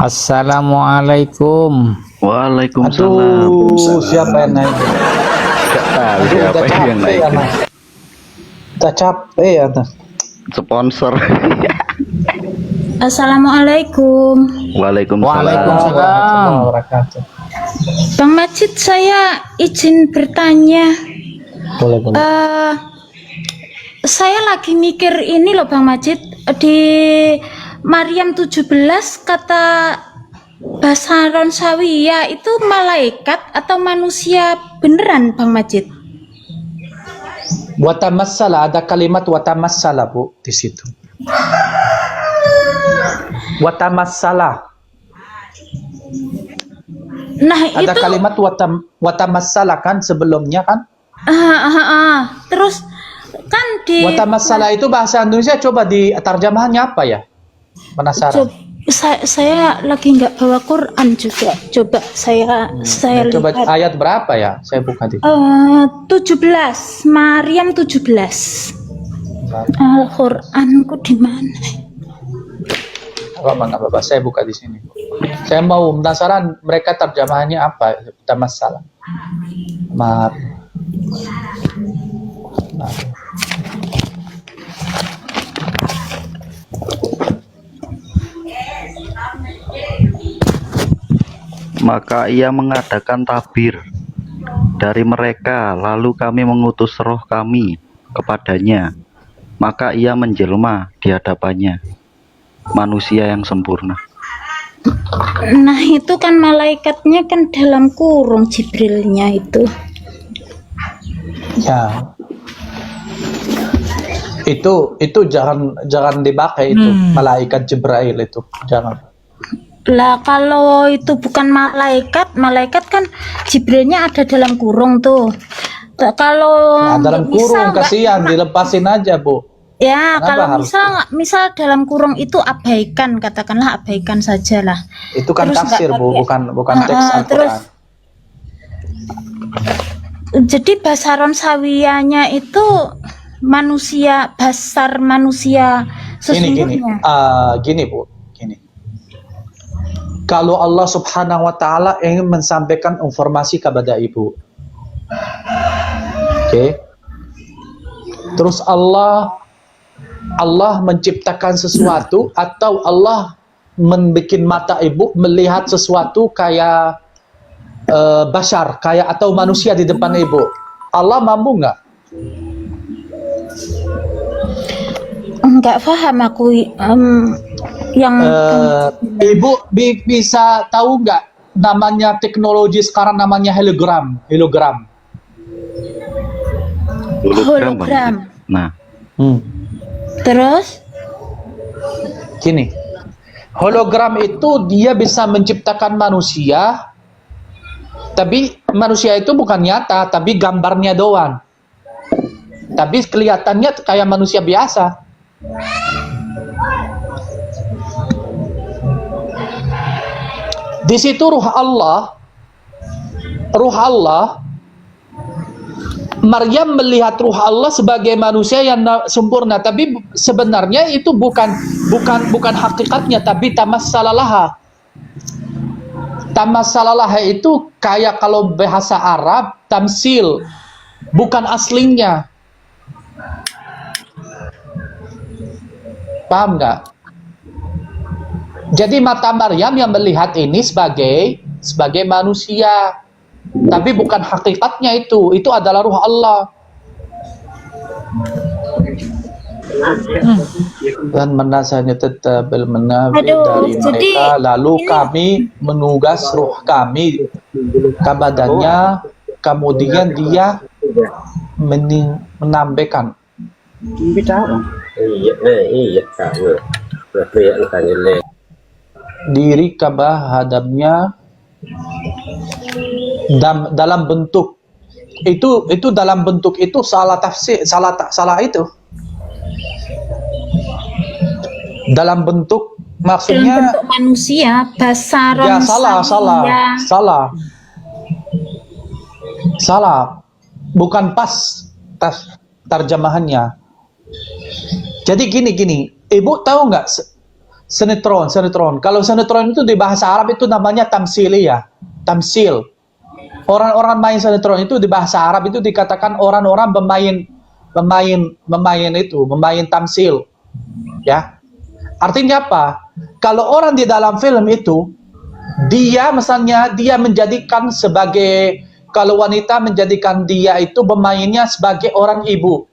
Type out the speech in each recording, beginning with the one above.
Assalamualaikum. Waalaikumsalam. Aduh, siapa yang naik? Gak tahu Aduh, siapa udah yang capek naik. ya, Mas. Udah capek ya, Mas. Sponsor. Assalamualaikum. Waalaikumsalam. Waalaikumsalam. Warahmatullahi wabarakatuh. Bang Majid, saya izin bertanya. Boleh, boleh. Saya lagi mikir ini loh Bang Majid, di Maryam 17 kata Basaron Sawiyah itu malaikat atau manusia beneran Bang Majid? Watamassala, ada kalimat watamassala, Bu, di situ. Watamassala. Nah Ada itu kalimat watamassala kan sebelumnya kan? Terus kan di Watamassala itu bahasa Indonesia, coba di terjemahannya apa ya? Penasaran. saya lagi nggak bawa Quran juga. Coba saya Coba lihat. ayat berapa ya? Saya buka di 17 Maryam 17. Al-Qur'anku di mana? Nggak apa-apa, saya buka di sini. Saya mau penasaran mereka terjemahannya apa? Watamassala. Maaf. Maka ia mengadakan tabir dari mereka, lalu kami mengutus roh kami kepadanya. Maka ia menjelma di hadapannya, manusia yang sempurna. Nah itu kan malaikatnya kan dalam kurung, Jibrilnya itu. Ya. Itu jangan dipakai itu malaikat Jibril itu. Jangan. Lah kalau itu bukan malaikat kan Jibrilnya ada dalam kurung tuh. Kalau Nah, dalam kurung misal kasihan dilepasin aja, Bu. ya Kenapa kalau harus misal dalam kurung itu abaikan, katakanlah abaikan sajalah. Itu kan Terus tafsir, nggak Bu, pakai. bukan teks Terus Al-Qur'an. jadi Basaron Sawiyahnya itu manusia, basar manusia sesungguhnya. Gini, Bu, gini. Kalau Allah Subhanahu wa taala ingin menyampaikan informasi kepada Ibu. Oke. Terus Allah menciptakan sesuatu atau Allah membuat mata Ibu melihat sesuatu kayak bashar, kayak atau manusia di depan Ibu. Allah mampu nggak? Enggak paham aku yang Ibu bisa tahu nggak namanya teknologi sekarang namanya hologram? hologram. Bang. Nah, Terus Gini, hologram itu dia bisa menciptakan manusia, tapi manusia itu bukan nyata, tapi gambarnya doang. Tapi kelihatannya kayak manusia biasa. Di situ ruh Allah, Maryam melihat ruh Allah sebagai manusia yang sempurna, tapi sebenarnya itu bukan hakikatnya, tapi tamassalalah. Tamassalalah itu kayak kalau bahasa Arab tamsil, bukan aslinya. Paham nggak? Jadi mata Maryam yang melihat ini sebagai manusia, tapi bukan hakikatnya itu adalah ruh Allah. Dan menasanya tetap menabi dari mereka, lalu kami menugas ruh kami kepadanya, kemudian dia menambahkan diri hadapnya dalam bentuk itu dalam bentuk itu salah tafsir, salah itu dalam bentuk maksudnya dalam bentuk manusia, Basaron ya Sawiyah. salah bukan pas terjemahannya. Jadi gini, Ibu tahu nggak Sinetron. Kalau sinetron itu di bahasa Arab itu namanya tamsiliyah. Tamsil. Orang-orang main sinetron itu di bahasa Arab itu dikatakan orang-orang pemain tamsil. Ya. Artinya apa? Kalau orang di dalam film itu dia menjadikan sebagai, kalau wanita menjadikan dia itu pemainnya sebagai orang ibu.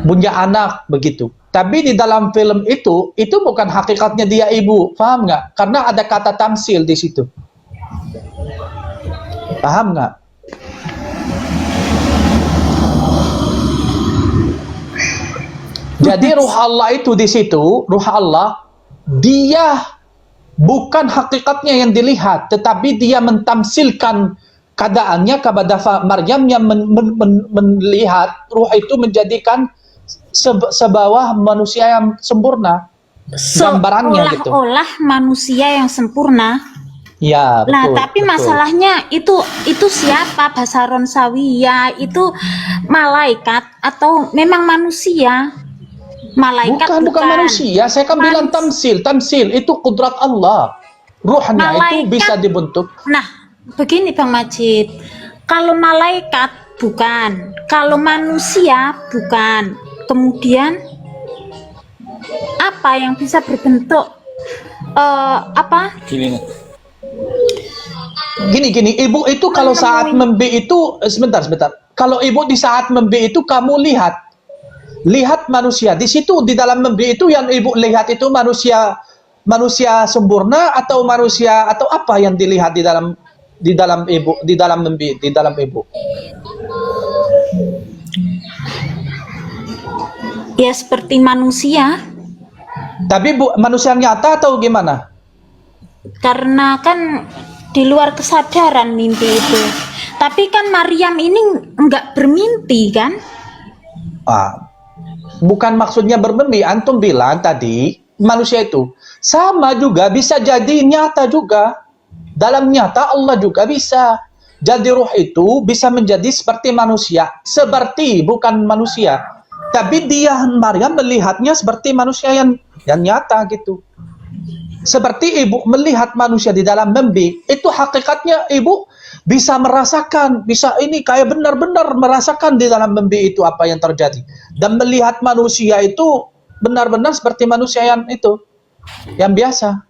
Punya anak begitu. Tapi di dalam film itu bukan hakikatnya dia ibu, paham nggak? Karena ada kata tamsil di situ. Paham nggak? Jadi ruh Allah itu di situ, ruh Allah, dia bukan hakikatnya yang dilihat, tetapi dia mentamsilkan keadaannya kepada Maryam yang melihat ruh itu menjadikan sebuah manusia yang sempurna, gambarannya gitu. Seolah-olah manusia yang sempurna. Ya, Nah, betul, tapi betul. masalahnya itu siapa? Basaron Sawiyah itu malaikat atau memang manusia? Malaikat Bukan manusia. Saya kan bilang tamsil itu kudrat Allah. Ruhnya itu Malaikat. bisa dibentuk. Nah, begini Bang Majid. Kalau malaikat bukan, kalau manusia bukan. Kemudian apa yang bisa berbentuk apa? Gini, ibu itu kalau saat membi itu sebentar. Kalau ibu di saat membi itu kamu lihat manusia. Di situ di dalam membi itu yang ibu lihat itu manusia sempurna atau manusia atau apa yang dilihat di dalam membi, di dalam ibu. Ya seperti manusia. Tapi manusia nyata atau gimana? Karena kan di luar kesadaran mimpi itu. Tapi kan Maryam ini enggak bermimpi kan? Bukan maksudnya bermimpi. Antum bilang tadi manusia itu sama juga bisa jadi nyata juga. Dalam nyata Allah juga bisa. Jadi ruh itu bisa menjadi seperti manusia. Seperti, bukan manusia. Tapi dia Maryam melihatnya seperti manusia yang nyata gitu. Seperti ibu melihat manusia di dalam mimpi, itu hakikatnya ibu bisa merasakan, bisa ini kayak benar-benar merasakan di dalam mimpi itu apa yang terjadi. Dan melihat manusia itu benar-benar seperti manusia yang itu, yang biasa.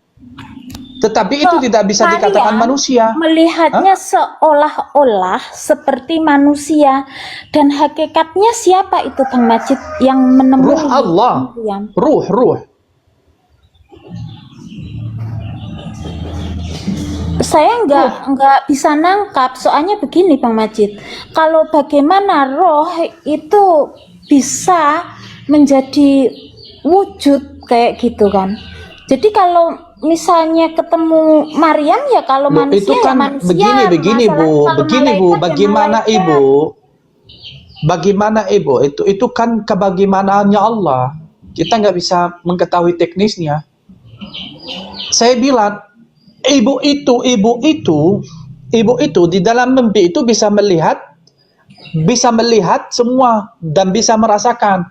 Tetapi itu tidak bisa dikatakan manusia. Melihatnya seolah-olah seperti manusia, dan hakikatnya siapa itu Bang Majid yang menemui Ruh Allah. Maryam? Ruh. Saya nggak bisa nangkap, soalnya begini Bang Majid, kalau bagaimana roh itu bisa menjadi wujud kayak gitu kan. Jadi kalau misalnya ketemu Maryam ya kalau manusia itu kan ya manusia. begini Bu, bagaimana ibu itu kan kebagaimanaannya Allah, kita nggak bisa mengetahui teknisnya. Saya bilang ibu itu di dalam mimpi itu bisa melihat semua dan bisa merasakan,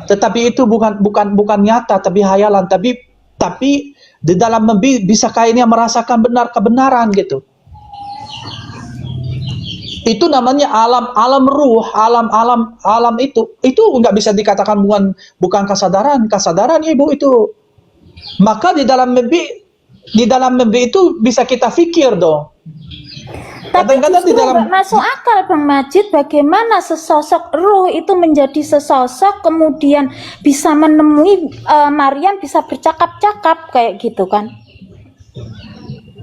tetapi itu bukan nyata, tapi hayalan, tapi di dalam mimpi bisa kayaknya merasakan kebenaran gitu. Itu namanya alam ruh, alam itu nggak bisa dikatakan bukan kesadaran ibu itu. Maka di dalam mimpi itu bisa kita pikir dong. Tapi Kadang-kadang justru di dalam nggak masuk akal Bang Majid, bagaimana sesosok ruh itu menjadi sesosok kemudian bisa menemui Maryam, bisa bercakap-cakap kayak gitu kan?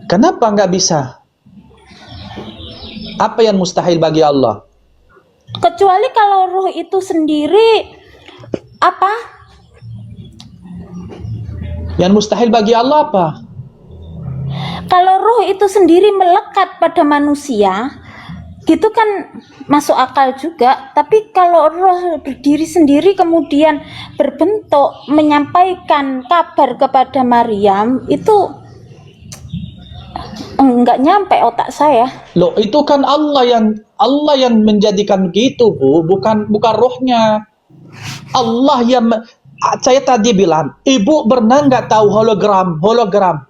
Kenapa nggak bisa? Apa yang mustahil bagi Allah? Kecuali kalau ruh itu sendiri apa? Yang mustahil bagi Allah apa? Kalau ruh itu sendiri melekat pada manusia, gitu kan masuk akal juga. Tapi kalau roh berdiri sendiri kemudian berbentuk menyampaikan kabar kepada Maryam, itu enggak nyampe otak saya. Loh, itu kan Allah yang menjadikan gitu, Bu, bukan rohnya. Allah yang saya tadi bilang, ibu pernah nggak tahu hologram?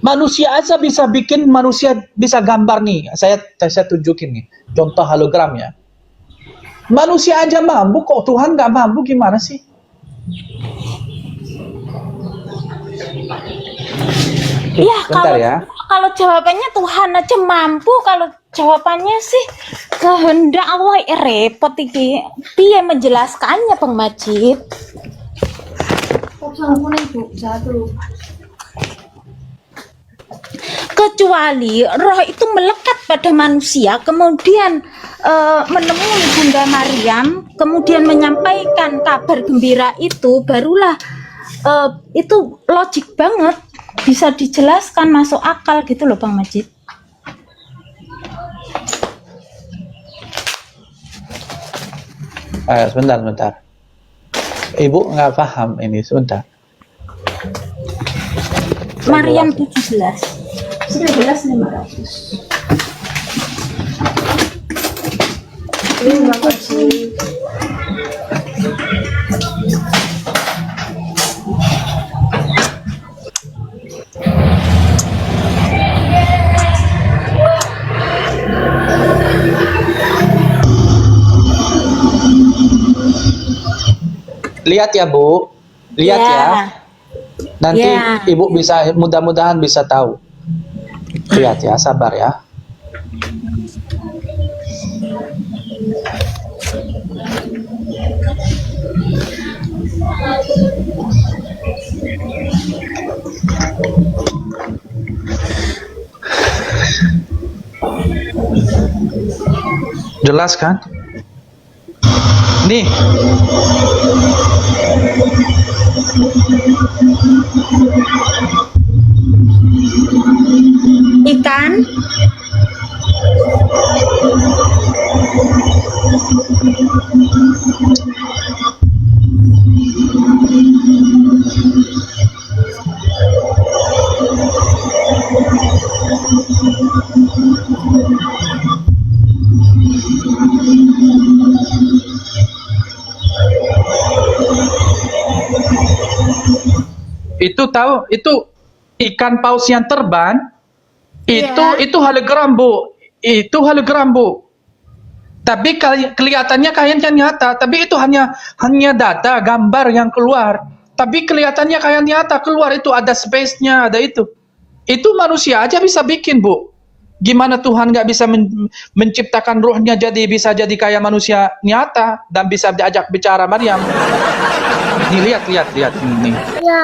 Manusia aja bisa bikin, manusia bisa gambar nih. Saya tunjukin nih, contoh hologramnya. Manusia aja mampu kok, Tuhan nggak mampu gimana sih? Ya, Bentar ya. kalau jawabannya Tuhan aja mampu, kalau jawabannya sih kehendak Allah repot iki. Piye menjelaskannya Bang Majid? Kecuali roh itu melekat pada manusia, kemudian menemui Bunda Maryam, kemudian menyampaikan kabar gembira itu, barulah itu logik banget, bisa dijelaskan, masuk akal gitu loh Bang Majid. Sebentar. Ibu nggak paham ini, sebentar. Maryam 17 19.500. Terima kasih. Lihat ya Bu, lihat ya. Nanti Ya. Ibu bisa, mudah-mudahan bisa tahu. Lihat ya, sabar ya. Jelas kan? Nih. Ikan. Itu tahu, itu ikan paus yang terbang. Iya. Itu hologram Bu. Itu hologram Bu. Tapi kelihatannya kayaknya nyata, tapi itu hanya data, gambar yang keluar. Tapi kelihatannya kayak nyata, keluar itu ada space-nya, ada itu. Itu manusia aja bisa bikin Bu. Gimana Tuhan nggak bisa menciptakan ruhnya jadi bisa jadi kayak manusia nyata dan bisa diajak bicara Maryam. Nih lihat ini.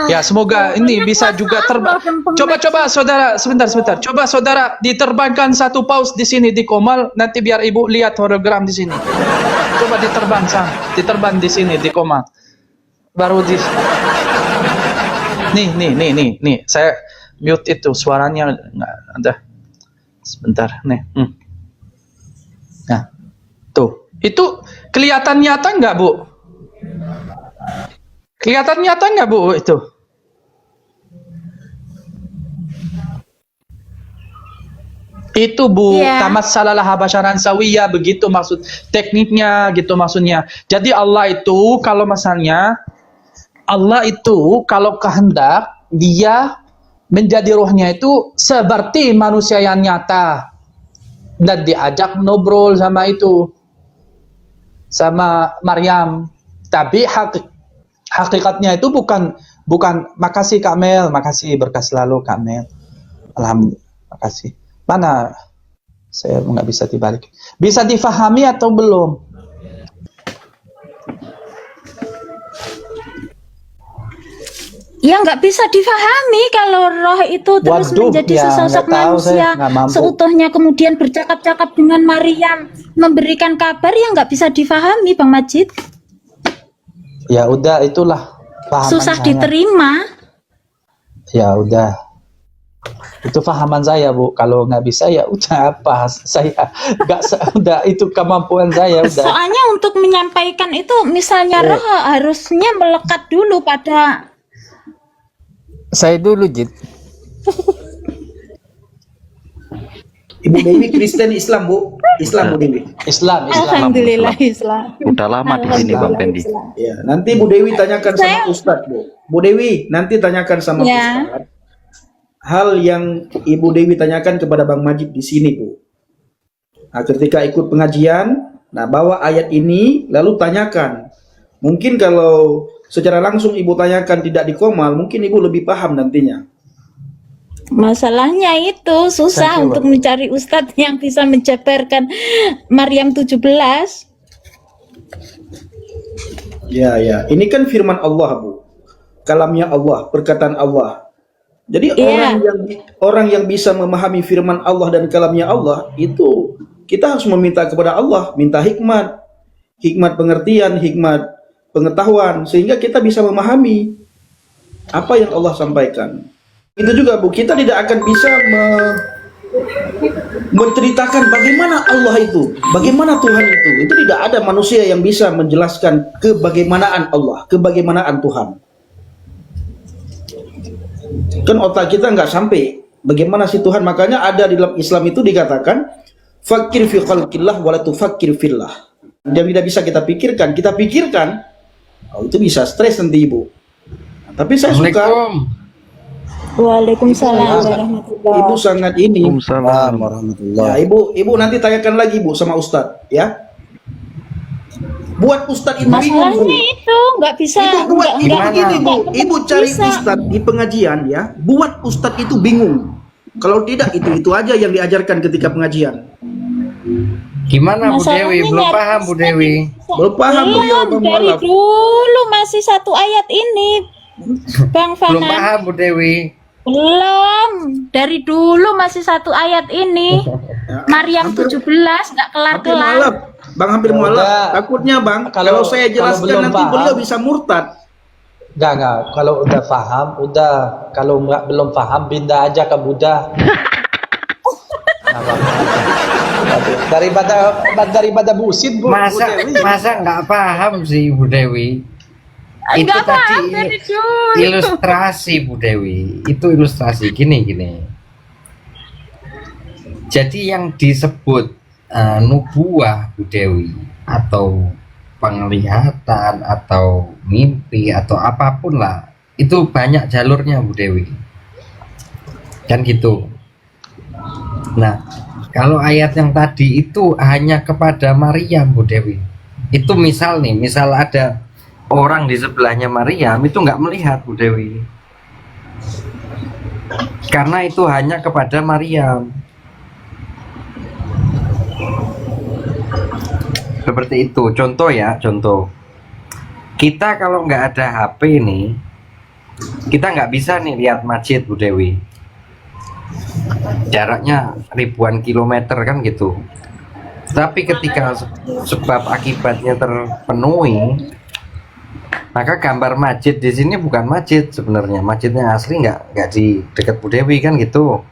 Ya semoga ini bisa juga terbang. Coba saudara, sebentar. Coba saudara diterbangkan satu paus di sini di Komal, nanti biar ibu lihat hologram di sini. Coba diterbang di sini di Komal. Baru di. Nih. Saya mute itu suaranya nggak ada. Sebentar, nih. Nah, tuh. Itu kelihatan nyata nggak Bu? Kelihatan nyata nggak Bu itu? Itu Bu, tamat salalah basyaran sawiyya, begitu maksud tekniknya, gitu maksudnya. Jadi Allah itu kalau kalau kehendak dia menjadi rohnya itu seperti manusia yang nyata dan diajak ngobrol sama Maryam. Tapi hakikatnya itu bukan makasih Kak Mel, makasih berkah selalu Kak Mel. Alhamdulillah, makasih. Mana saya nggak bisa dibalik. Bisa difahami atau belum? Ya nggak bisa difahami kalau roh itu terus menjadi sesosok manusia seutuhnya, kemudian bercakap-cakap dengan Maryam, memberikan kabar, yang nggak bisa difahami Bang Majid. Ya udah, itulah pahaman susah saya. Diterima. Ya udah, itu pahaman saya Bu. Kalau nggak bisa ya udah, apa saya nggak udah, itu kemampuan saya udah. Soalnya untuk menyampaikan itu misalnya roh harusnya melekat dulu pada saya dulu, Jid. Ibu Dewi Kristen Islam Bu. Islam Bu Dewi. Islam. Alhamdulillah Islam. Udah lama di sini Bang Pendi. Ya, nanti Bu Dewi tanyakan sama Ustadz, Bu. Bu Dewi, nanti tanyakan sama Ya. Ustadz hal yang Ibu Dewi tanyakan kepada Bang Majid di sini, Bu. Nah, ketika ikut pengajian, nah bawa ayat ini lalu tanyakan. Mungkin kalau secara langsung Ibu tanyakan tidak di Komal, mungkin Ibu lebih paham nantinya. Masalahnya itu susah untuk mencari ustadz yang bisa menjabarkan Maryam 17. Ya, ya. Ini kan firman Allah, Bu. Kalamnya Allah, perkataan Allah. Jadi Iya. orang yang bisa memahami firman Allah dan kalamnya Allah itu kita harus meminta kepada Allah, minta hikmat pengertian, hikmat pengetahuan sehingga kita bisa memahami apa yang Allah sampaikan. Itu juga Bu, kita tidak akan bisa menceritakan bagaimana Allah itu, bagaimana Tuhan itu. Itu tidak ada manusia yang bisa menjelaskan kebagaimanaan Allah, kebagaimanaan Tuhan. Kan otak kita nggak sampai bagaimana si Tuhan. Makanya ada di dalam Islam itu dikatakan fakir fi khalqillah wa la tufakkir fillah. Yang tidak bisa kita pikirkan, oh, itu bisa stres nanti Ibu. Nah, tapi saya suka Waalaikumsalam warahmatullahi. Ibu sangat ini. Waalaikumsalam. Ya, Ibu nanti tanyakan lagi Bu sama Ustadz ya. Buat Ustadz itu bingung Bu. Masalahnya itu nggak bisa. Ibu buat nggak- Ibu begini Bu, nggak Ibu cari bisa. Ustadz di pengajian ya. Buat Ustadz itu bingung. Kalau tidak itu aja yang diajarkan ketika pengajian. Gimana Bu Masalahnya Dewi? Belum nggak paham Bu Dewi. Belum paham beliau Belum, Bang dari Mualaf. dulu masih satu ayat ini, Bang Belum Fanan. paham Bu Dewi. Belum, dari dulu masih satu ayat ini. Maryam 17 nggak Hampir mualaf. kelar-kelar. Bang hampir Ya mualaf. udah. Takutnya Bang, Kalau- kalau saya kalau jelaskan belum nanti paham. beliau bisa murtad. Enggak. Kalau udah paham, udah. Kalau belum paham, pindah aja ke Buddha. Nah, Bang. daripada busit Bu. Masa Bu Dewi. nggak paham sih Bu Dewi? Itu Nggak paham tadi dari dulu. ilustrasi Bu Dewi. Itu ilustrasi gini. Jadi yang disebut nubuah Bu Dewi atau penglihatan atau mimpi atau apapun lah, itu banyak jalurnya Bu Dewi. Kan gitu. Nah, kalau ayat yang tadi itu hanya kepada Maryam Bu Dewi. Itu misal ada orang di sebelahnya Maryam itu nggak melihat Bu Dewi. Karena itu hanya kepada Maryam. Seperti itu. Contoh. Kita kalau nggak ada HP nih, kita nggak bisa nih lihat masjid Bu Dewi. Jaraknya ribuan kilometer kan gitu. Tapi ketika sebab akibatnya terpenuhi, maka gambar masjid di sini bukan masjid sebenarnya. Masjidnya asli nggak di dekat Bu Dewi kan gitu.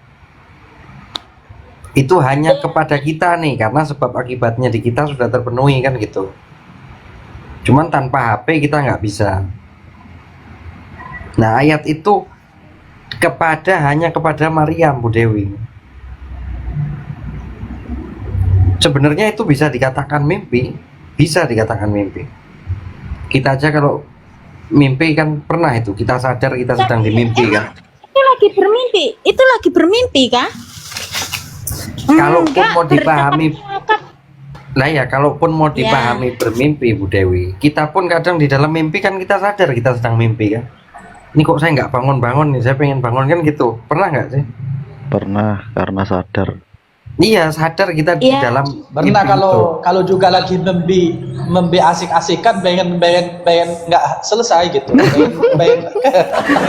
Itu hanya kepada kita nih, karena sebab akibatnya di kita sudah terpenuhi kan gitu. Cuman tanpa HP kita nggak bisa. Nah, ayat itu hanya kepada Maryam Bu Dewi. Sebenarnya itu bisa dikatakan mimpi, Kita aja kalau mimpi kan pernah itu, kita sadar kita sedang dimimpi kan. Itu lagi bermimpi kah? Kalaupun Enggak, mau dipahami, bercakap-cakap. lah ya, kalaupun mau dipahami bermimpi Bu Dewi, kita pun kadang di dalam mimpi kan kita sadar kita sedang mimpi kan. Ini kok saya nggak bangun-bangun nih, saya pengen bangun kan gitu. Pernah nggak sih? Pernah, karena sadar. Iya, sadar kita di Iya. dalam Pernah mimpi itu. kalau juga lagi membi asik-asikan pengen nggak selesai gitu. pengen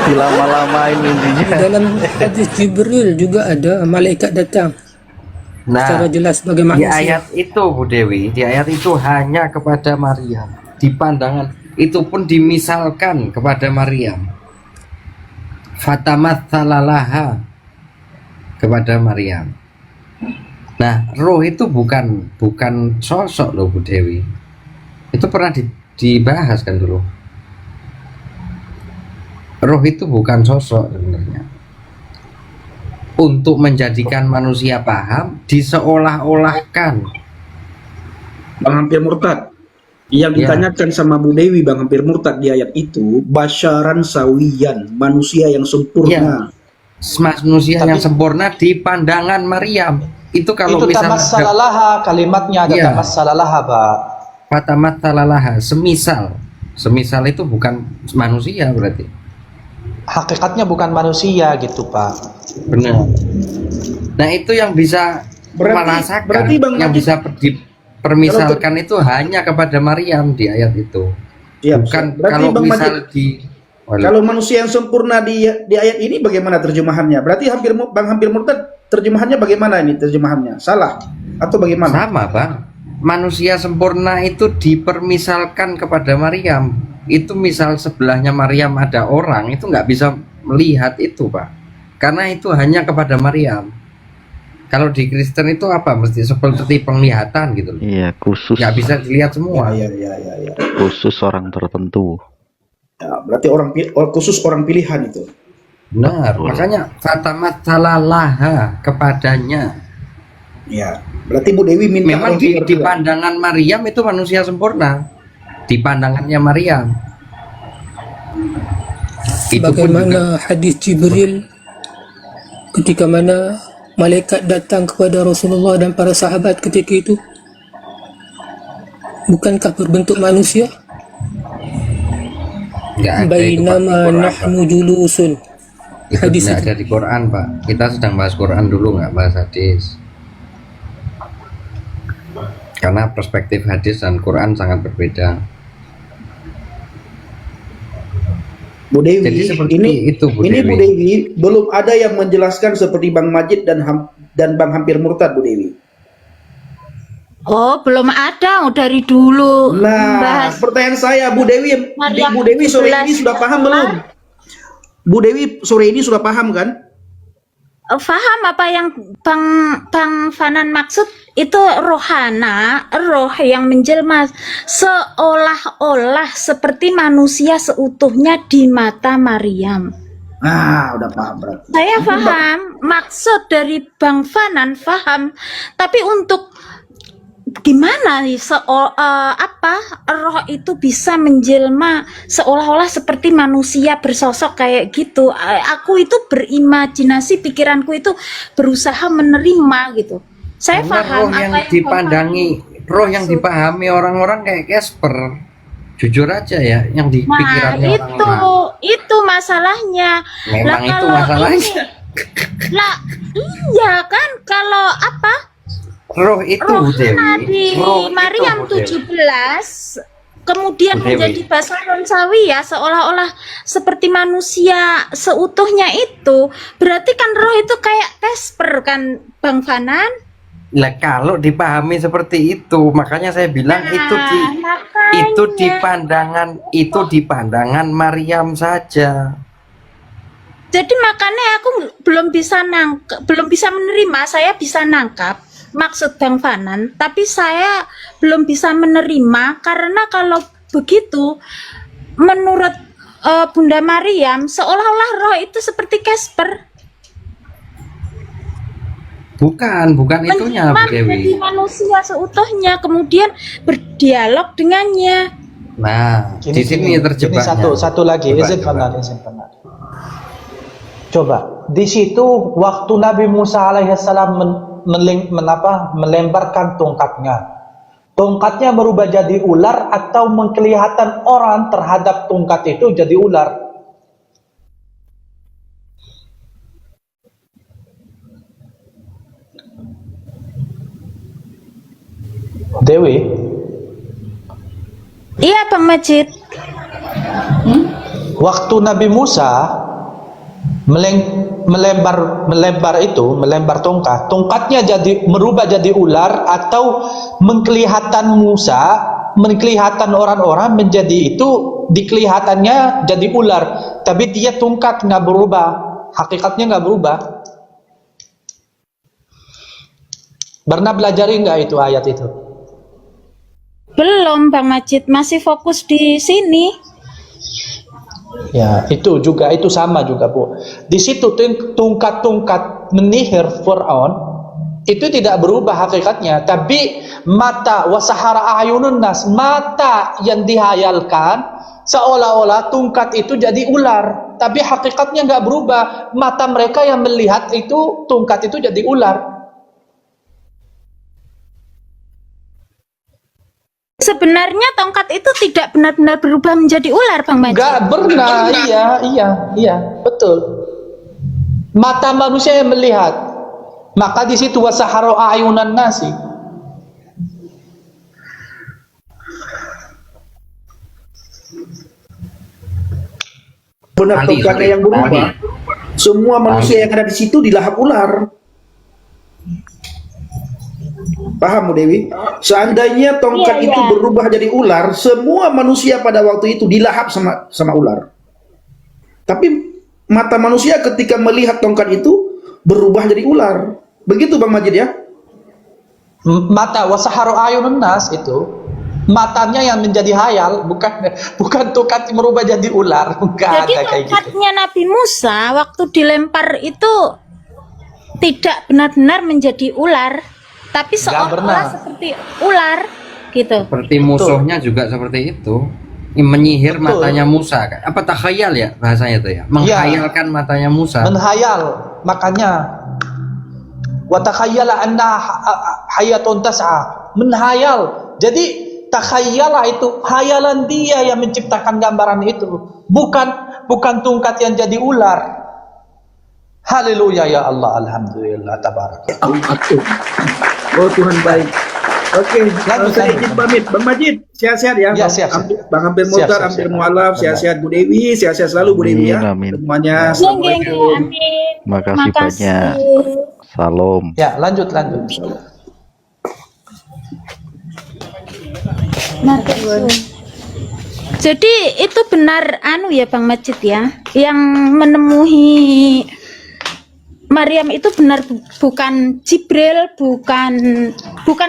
Dilama-lamain intinya. Dalam hadis Jibril juga ada malaikat datang secara Nah, jelas sebagai di manusia. ayat itu Bu Dewi, di ayat itu hanya kepada Maryam. Di pandangan itu pun dimisalkan kepada Maryam. Fatamatsalaha kepada Maryam. Nah, roh itu bukan sosok loh Bu Dewi. Itu pernah dibahas kan dulu. Roh itu bukan sosok sebenarnya. Untuk menjadikan manusia paham, diseolah-olahkan Bang Hampir Murtad. Yang Ya. ditanyakan sama Bu Dewi Bang Hampir Murtad di ayat itu, basyaran sawiyan, manusia yang sempurna. Manusia Tapi- yang sempurna di pandangan Maryam. Itu kalau Itu misalnya tamassalalaha, kalimatnya ada Iya. tamassalalaha, Pak. fatamat talalaha, semisal itu bukan manusia berarti. Hakikatnya bukan manusia gitu, Pak. Benar. Nah, itu yang bisa merasakan, berarti Bang yang Majid- bisa dipermisalkan itu hanya kepada Maryam di ayat itu. Ya, Bukan berarti kalau Bang misal Majid, di kalau manusia yang sempurna di ayat ini bagaimana terjemahannya? Berarti Bang Hampir Murtad terjemahannya bagaimana ini terjemahannya? Salah atau bagaimana? sama, Bang. Manusia sempurna itu dipermisalkan kepada Maryam. Itu misal sebelahnya Maryam ada orang, itu nggak bisa melihat itu, Pak. Karena itu hanya kepada Maryam. Kalau di Kristen itu apa? Mesti seperti penglihatan gitu loh. Iya, khusus Nggak bisa dilihat semua. Ya. khusus orang tertentu. Ya, berarti khusus orang pilihan itu. Benar, Betul. makanya fatamat talalaha kepadanya. Ya, berarti Bu Dewi minta Memang roh di pengertian. pandangan Maryam itu manusia sempurna. Di pandangannya Maryam. Itu pun juga Bagaimana hadis Jibril ketika mana malaikat datang kepada Rasulullah dan para sahabat ketika itu? Bukankah berbentuk manusia? nggak ada itu, Pak, di Bainama Quran, Pak. nahnu julusun. Itu Hadis tidak itu. ada di Quran, Pak. Kita sedang bahas Quran dulu, nggak bahas hadis. Karena perspektif hadis dan Quran sangat berbeda. Bu Dewi, Jadi seperti ini itu, Bu ini Dewi. Bu Dewi belum ada yang menjelaskan seperti Bang Majid dan Bang Hampir Murtad, Bu Dewi. Oh, belum ada dari dulu. Nah, Bahas pertanyaan saya, Bu Dewi, Maryam Bu Dewi sore 17. ini sudah paham belum? Bu Dewi sore ini sudah paham kan? Faham apa yang Bang Fanan maksud? Itu rohana, roh yang menjelma seolah-olah seperti manusia seutuhnya di mata Maryam. Ah, udah paham berarti. Saya paham maksud dari Bang Fanan, paham. Tapi untuk gimana nih roh itu bisa menjelma seolah-olah seperti manusia bersosok kayak gitu. Aku itu berimajinasi, pikiranku itu berusaha menerima gitu. Saya Karena paham roh yang apa yang dipandangi, roh yang dipahami orang-orang kayak Casper. Jujur aja ya, yang di Nah, pikirannya orang-orang. itu masalahnya. Memang itu kalau masalahnya. ini- lah, iya kan kalau apa? Roh itu, Roh Bu Dewi. Nabi Roh itu, Maryam Bu Dewi. 17 kemudian Bu Dewi. menjadi basarun sawiyah seolah-olah seperti manusia seutuhnya itu, berarti kan roh itu kayak Casper kan, Bang Fanan? Lah kalau dipahami seperti itu, makanya saya bilang makanya. itu di pandangan Maryam saja. Jadi makanya aku belum bisa menerima. Saya bisa nangkap maksud Bang Fanan, tapi saya belum bisa menerima karena kalau begitu menurut Bunda Maryam seolah-olah roh itu seperti Casper, Bukan itunya, Bu menjadi Dewi. manusia seutuhnya kemudian berdialog dengannya. Nah, di sini terjebaknya. Ini satu lagi, Coba, izin coba. Fanan. Coba, di situ waktu Nabi Musa alaihissalam melemparkan tongkatnya. Tongkatnya berubah jadi ular atau mengkelihatan orang terhadap tongkat itu jadi ular. Dewi, Iya Bang Majid. waktu Nabi Musa melembar tongkatnya merubah jadi ular atau mengkelihatan orang-orang menjadi itu dikelihatannya jadi ular, tapi dia tongkat nggak berubah, hakikatnya nggak berubah. Pernah belajar nggak itu ayat itu? Belum Bang Majid, masih fokus di sini. Ya, itu sama juga, Bu. Di situ tongkat-tongkat menihir Firaun itu tidak berubah hakikatnya, tapi mata wasahara ayunun nas, mata yang dihayalkan seolah-olah tungkat itu jadi ular, tapi hakikatnya nggak berubah. Mata mereka yang melihat itu tungkat itu jadi ular. Sebenarnya tongkat itu tidak benar-benar berubah menjadi ular, Bang Majid. Nggak pernah, iya, betul. Mata manusia yang melihat. Maka di situ wasahara ayunan nasi. Benar tongkatnya yang berubah. Semua manusia yang ada di situ dilahap ular. Paham, Bu Dewi? Seandainya tongkat Iya, itu iya. berubah jadi ular, semua manusia pada waktu itu dilahap sama ular. Tapi mata manusia ketika melihat tongkat itu berubah jadi ular. Begitu Bang Majid ya? Mata wasahara ayunun nas itu matanya yang menjadi hayal, bukan tongkat merubah jadi ular. Enggak Jadi ada kayak gitu. tongkatnya Nabi Musa waktu dilempar itu tidak benar-benar menjadi ular, tapi seolah-olah pernah. seperti ular gitu. Seperti musuhnya juga seperti itu. Menyihir Betul. matanya Musa kan. Apa takhayal ya bahasanya itu ya? Menghayalkan matanya Musa. Menghayal, makanya wa takhayyala anna hayatun tas'a, menghayal. Jadi takhayyala itu hayalan dia yang menciptakan gambaran itu, bukan tungkat yang jadi ular. Haleluya ya Allah, alhamdulillah, tabarak. Oh Tuhan baik. Oke, Lanjut, saya lanjut. izin pamit. Bang Majid, sehat-sehat ya. Ya, siap. Bang Hampir Siap, Muhtar, siap, Hampir siap. Mualaf, sehat-sehat Bu Dewi, sehat-sehat selalu Bu Dewi ya. Amin, amin. Semuanya. Nggih, Assalamualaikum. amin. Makasih banyak. Salam. Ya, lanjut. Jadi itu benar ya Bang Majid ya, yang menemui Maryam itu benar bukan Jibril, bukan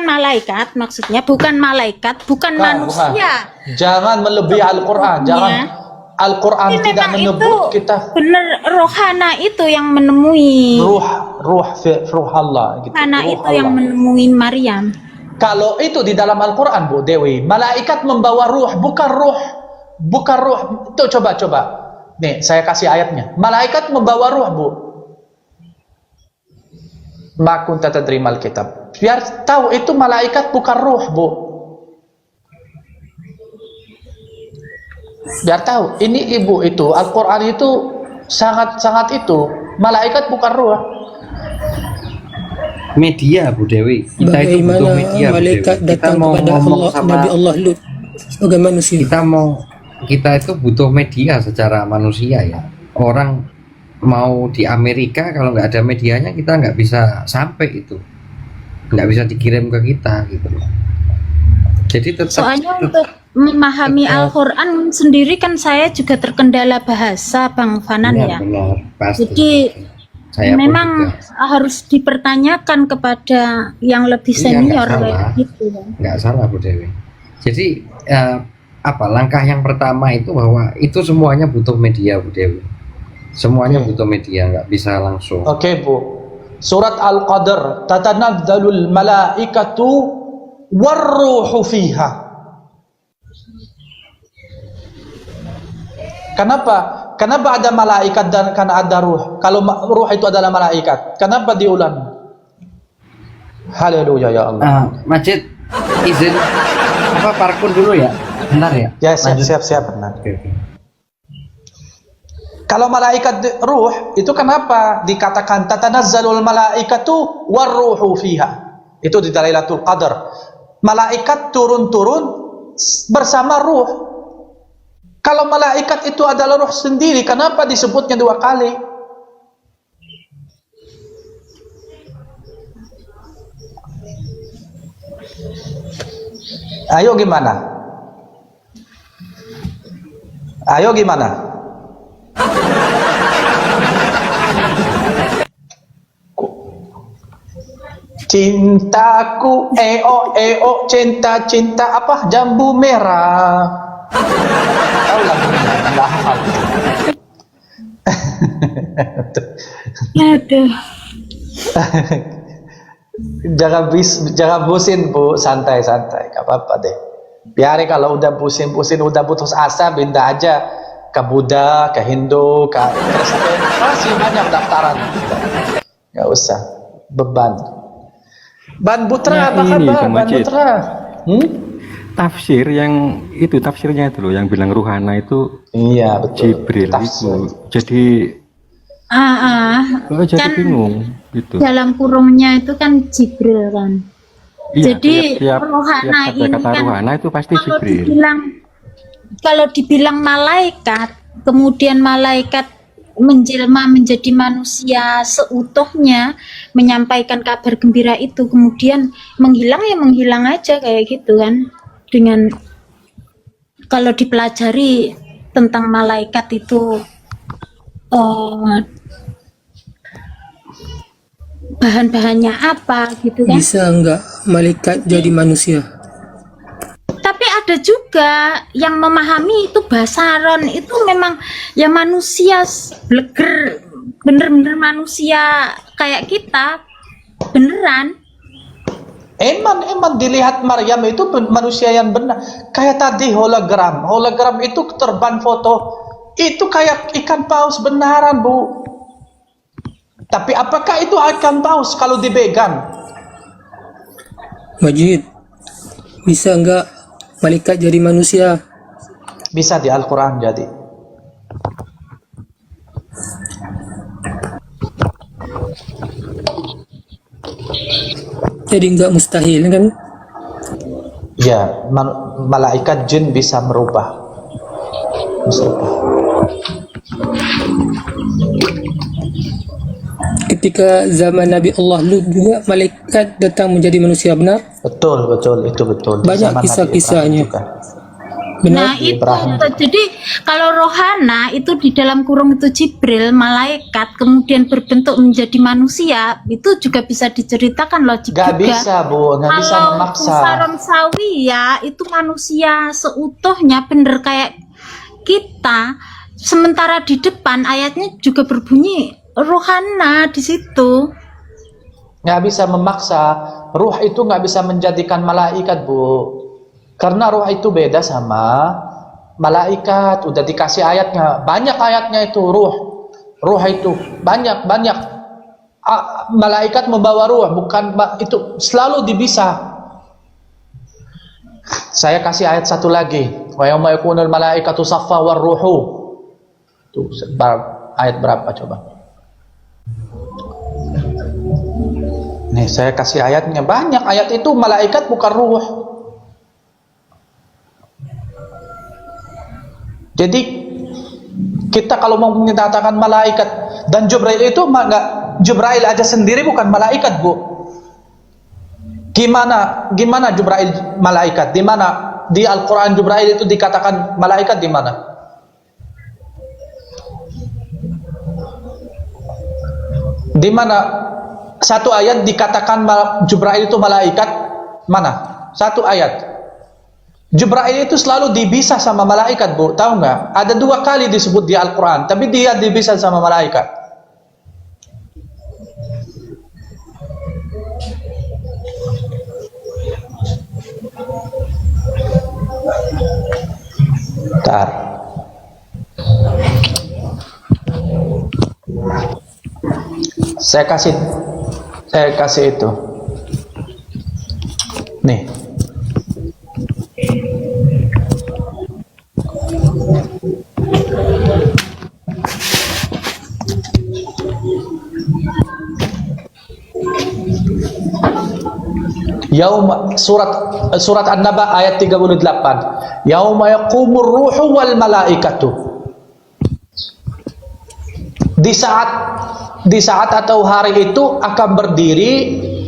malaikat, maksudnya bukan malaikat, bukan manusia. Jangan melebihi Al-Quran. Jangan. Ya. Al-Quran Ini tidak memang itu menyebut kita benar rohana itu yang menemui. ruh Allah gitu. Rohana Ruh itu Allah. yang menemui Maryam. Kalau itu di dalam Al-Quran, Bu Dewi, malaikat membawa ruh, bukan ruh. Itu coba. Nih, saya kasih ayatnya. Malaikat membawa ruh, Bu. Ma kunta tadrimal kitab. Biar tahu itu malaikat bukan ruh, Bu. Biar tahu, ini ibu itu, Al-Quran itu sangat itu. Malaikat bukan ruh. Media Bu Dewi. Kita itu butuh Bagaimana media Bu Dewi. malaikat Kita datang mau kepada ngomong Allah, sama Nabi Allah Lut sebagai manusia. kita itu butuh media secara manusia ya. Orang mau di Amerika kalau nggak ada medianya kita nggak bisa sampai itu, nggak bisa dikirim ke kita gitu loh. Jadi tetap Soalnya untuk memahami Al-Quran sendiri kan saya juga terkendala bahasa, Bang Fanan ya. benar pasti. Jadi Saya pun memang juga. harus dipertanyakan kepada yang lebih Iya, senior nggak kayak salah. gitu. Nggak salah Bu Dewi. Jadi langkah yang pertama itu bahwa itu semuanya butuh media Bu Dewi. Semuanya butuh media, nggak bisa langsung. Oke, Bu. Surat Al-Qadr, tatanazzalul malaikatu warruhu fiha. Kenapa ada malaikat dan karena ada ruh? Kalau ruh itu adalah malaikat, kenapa diulang? Haleluya ya Allah. Majid, izin parkun dulu ya. Bentar ya. Ya, Lanjut. siap benar. Oke. Kalau malaikat ruh itu kenapa dikatakan tatanazzalul malaikatu warruhu fiha? Itu di Lailatul Qadar. Malaikat turun-turun bersama ruh. Kalau malaikat itu adalah ruh sendiri, kenapa disebutnya 2 kali? Ayo gimana? Cintaku, cinta apa? Jambu merah. Tahu lagunya? Nggak hafal. Aduh. jangan pusing Bu, santai-santai, gak apa-apa deh. Biar kalau udah pusing-pusing, udah putus asa, pindah aja ke Buddha, ke Hindu, ke Kristen, masih banyak daftaran. Gak usah beban. Ban Putra, apa ini, kabar Bang Ban Majid. Putra? Tafsir yang itu, tafsirnya itu loh, yang bilang ruhana itu Iya betul. Jibril Tafsir. itu. Jadi jadi Kan bingung gitu. dalam kurungnya itu kan Jibril kan. Iya, Jadi tiap rohana ini kata-kata kan ruhana itu pasti kalau Jibril. kalau dibilang malaikat, kemudian malaikat menjelma menjadi manusia seutuhnya, menyampaikan kabar gembira itu, kemudian menghilang ya menghilang aja kayak gitu kan. Dengan kalau dipelajari tentang malaikat itu bahan-bahannya apa gitu kan. Bisa enggak malaikat jadi manusia? Tapi ada juga yang memahami itu basaron itu memang ya manusia bleger, bener-bener manusia kayak kita, beneran. Emang dilihat Maryam itu manusia yang benar. Kayak tadi hologram itu terbang foto, itu kayak ikan paus benaran Bu. Tapi apakah itu ikan paus kalau dipegang? Majid, bisa enggak malaikat jadi manusia? Bisa di Al-Quran jadi. Jadi enggak mustahil kan? Ya, malaikat jin bisa merubah. Ketika zaman Nabi Allah Lut juga malaikat datang menjadi manusia, benar? Betul, itu betul. Di Banyak zaman Nabi kisah-kisahnya. Ibrahim juga. Benar? Nah itu, Ibrahim. jadi kalau rohana itu di dalam kurung itu Jibril, malaikat, kemudian berbentuk menjadi manusia, itu juga bisa diceritakan logik Gak juga. bisa Bu, gak bisa Kalau memaksa. Saron Sawiya itu manusia seutuhnya bener kayak kita, sementara di depan ayatnya juga berbunyi rohana di situ. Gak bisa memaksa. Ruh itu gak bisa menjadikan malaikat Bu. Karena ruh itu beda sama malaikat. Udah dikasih ayatnya, banyak ayatnya itu ruh itu banyak. Malaikat membawa ruh, bukan itu selalu dibisa. Saya kasih ayat satu lagi. Wa yauma yakunul malaikatu saffa war ruhu. Tuh ayat berapa coba? Nih saya kasih ayatnya, banyak ayat itu malaikat bukan ruh. Jadi kita kalau mau menyatakan malaikat dan Jibril itu enggak, Jibril aja sendiri bukan malaikat Bu. Gimana Jibril malaikat? Di mana di Al-Qur'an Jibril itu dikatakan malaikat di mana? Di mana satu ayat dikatakan Jibril itu malaikat? Mana? Satu ayat. Jibril itu selalu dibisa sama malaikat Bu, tahu nggak? Ada 2 kali disebut di Al-Quran, tapi dia dibisa sama malaikat. Bentar. Saya kasih itu. Nih. Surat An-Naba ayat 38. Yauma yaqumur ruhu wal malaikatu. Di saat atau hari itu akan berdiri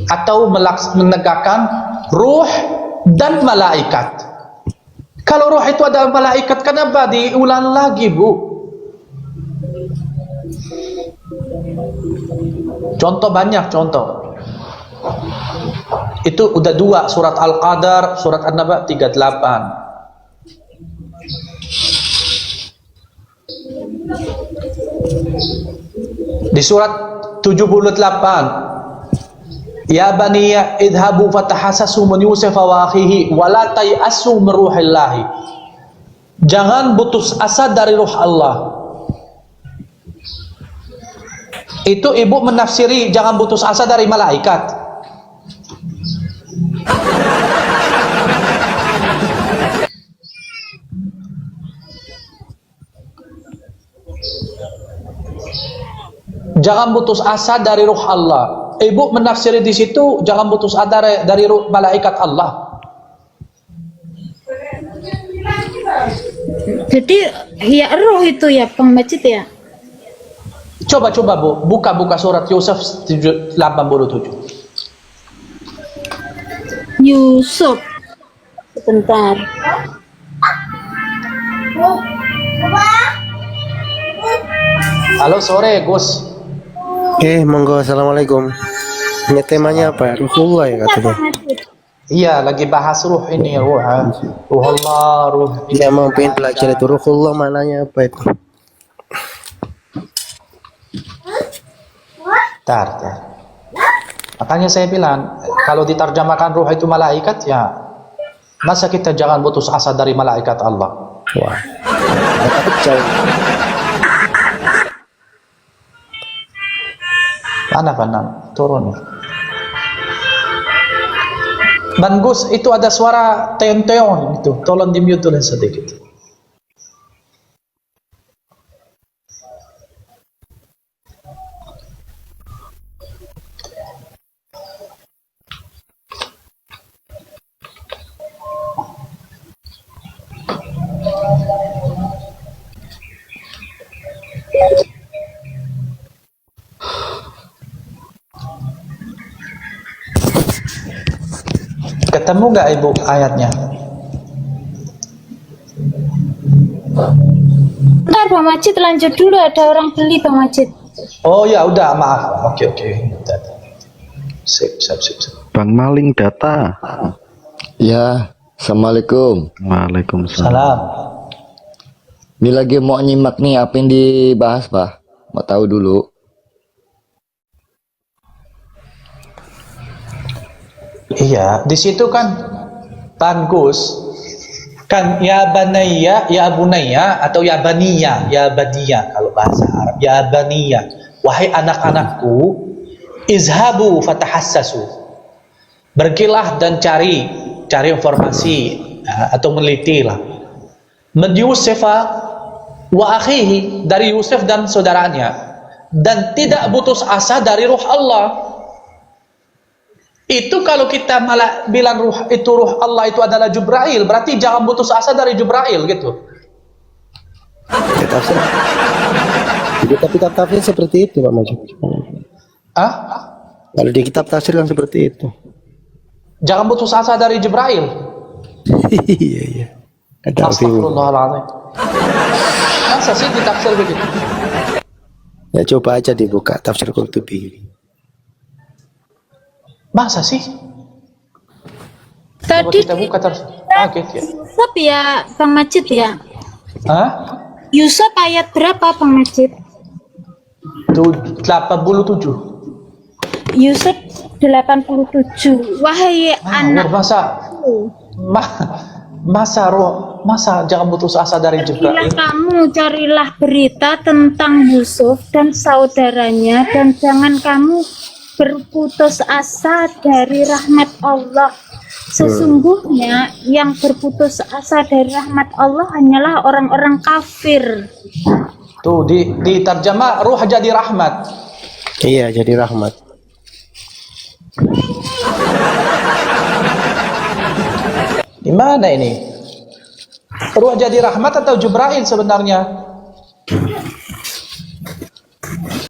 atau menegakkan ruh dan malaikat. Kalau ruh itu adalah malaikat, kenapa diulang lagi Bu? Contoh banyak contoh. Itu udah 2, surat Al-Qadar, surat An-Naba 38. Di surat 78 Ya bani idhabu fatahassasu min Yusuf wa akhihi wa la tayasu min ruhillahi. Jangan putus asa dari ruh Allah. Itu ibu menafsiri jangan putus asa dari malaikat. Jangan putus asa dari ruh Allah. Ibu menafsiri di situ jangan putus asa dari ruh malaikat Allah. Jadi ya roh itu ya Bang Majid ya. Coba Bu, buka surat Yusuf 87. Yusuf. Sebentar. Halo sore Gus. Monggo, assalamualaikum. Ini temanya apa? Ruhullah ya katanya. Iya, lagi bahas ruh ini, ruh Allah, ruh. Iya, mau pengen belajar itu ruhullah mananya apa itu? Tar. Makanya saya bilang, kalau diterjemahkan ruh itu malaikat ya, masa kita jangan putus asa dari malaikat Allah. Wah, jauh. Mana turun. Bang Gus, itu ada suara teon-teon itu. Tolong di-mute dulu sedikit. Ketemu nggak Ibu ayatnya? Ntar Bang Majid lanjut dulu, ada orang beli Bang Majid. Oh ya udah, maaf. Oke. Sip. Bang Maling data. Ya, assalamualaikum. Waalaikumsalam. Salam. Ini lagi mau nyimak nih apa yang dibahas, Pak. Mau tahu dulu. Iya, di situ kan bagus kan ya banayya, ya bunayya atau ya baniya kalau bahasa Arab. Ya baniya, wahai anak-anakku, izhabu fatahassasu. Pergilah dan cari informasi atau menelitilah. Min Yusuf wa akhihi, dari Yusuf dan saudaranya, dan tidak putus asa dari ruh Allah. Itu kalau kita malah bilang ruh Allah itu adalah Jibril, berarti jangan putus asa dari Jibril gitu. Ya, tafsir. Di kitab tafsir seperti itu Pak Majid. Kalau di kitab tafsir kan seperti itu. Jangan putus asa dari Jibril. Iya. Astagfirullahaladzim. Masa sih ditafsir begitu? Ya coba aja dibuka tafsir Qurtubi. Masa sih? Tadi kita buka terus. Kaget ya. Yusuf ya Bang Majid ya. Yusuf ayat berapa Bang Majid? 87. Yusuf 87. Wahai anak. Masa jangan putus asa dari Jibril. Carilah berita tentang Yusuf dan saudaranya, dan jangan kamu berputus asa dari rahmat Allah. Sesungguhnya yang berputus asa dari rahmat Allah hanyalah orang-orang kafir. Tuh diterjemah ruh jadi rahmat. Iya, jadi rahmat. Di mana ini? Ruh jadi rahmat atau Jibril sebenarnya?